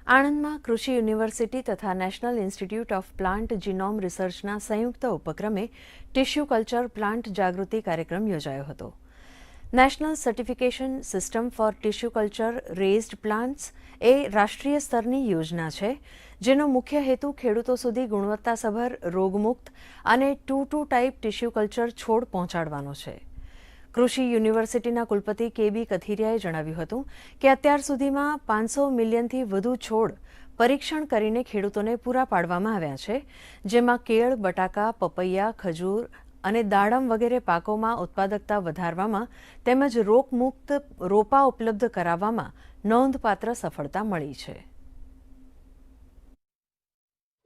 આણંદમાં કૃષિ યુનિવર્સિટી તથા National Institute of Plant Genome રિસર્ચના સંયુક્ત ઉપક્રમે ટિશ્યુ કલ્ચર પ્લાન્ટ જાગૃતિ કાર્યક્રમ યોજાયો હતો. National certification system for tissue culture raised plants એ રાષ્ટ્રીય સ્તરની યોજના છે, જેનો મુખ્ય હેતુ ખેડૂતો સુધી ગુણવત્તાસભર, રોગમુક્ત અને 2-2 ટાઈપ ટિશ્યુ કલ્ચર છોડ પહોંચાડવાનો છે. કૃષિ યુનિવર્સિટીના કુલપતિ કે.બી. કથિરિયાએ જણાવ્યું હતું કે અત્યાર સુધીમાં 500 મિલિયનથી વધુ છોડ પરીક્ષણ કરીને ખેડૂતોને પૂરા પાડવામાં આવ્યા છે, જેમાં કેળ, બટાકા, પપૈયા, ખજૂર અને દાડમ વગેરે પાકોમાં ઉત્પાદકતા વધારવામાં તેમજ રોગમુક્ત રોપા ઉપલબ્ધ કરાવવામાં નોંધપાત્ર સફળતા મળી છે.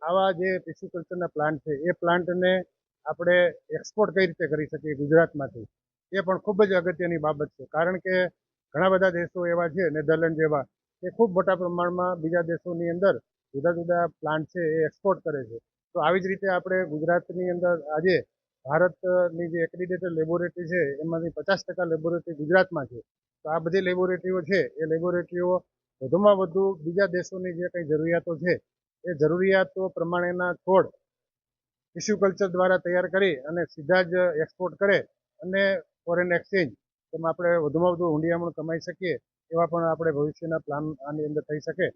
આવા જે ટિશ્યુ કલ્ચરના પ્લાન્ટ છે એ પ્લાન્ટને આપણે એક્સપોર્ટ કઈ રીતે કરી શકીએ ગુજરાતમાંથી, એ પણ ખૂબ જ અગત્યની બાબત છે. કારણ કે ઘણા બધા દેશો એવા છે, નેધરલેન્ડ જેવા, કે ખૂબ મોટા પ્રમાણમાં બીજા દેશોની અંદર જુદા જુદા પ્લાન્ટ છે એ એક્સપોર્ટ કરે છે. તો આવી જ રીતે આપણે ગુજરાતની અંદર આજે ભારતની જે એક્રેડિટેડ લેબોરેટરી છે એમાંથી 50% લેબોરેટરી ગુજરાતમાં છે. તો આ બધી લેબોરેટરીઓ છે એ લેબોરેટરીઓ વધુમાં વધુ બીજા દેશોની જે કંઈ જરૂરિયાતો છે એ જરૂરિયાતો પ્રમાણેના છોડ ટિશ્યુ કલ્ચર દ્વારા તૈયાર કરી અને સીધા જ એક્સપોર્ટ કરે અને ફોરેન એક્સચેન્જ તેમાં આપણે વધુમાં વધુ ઊંડિયામણ કમાઈ શકીએ, એવા પણ આપણે ભવિષ્યના પ્લાન આની અંદર થઈ શકે.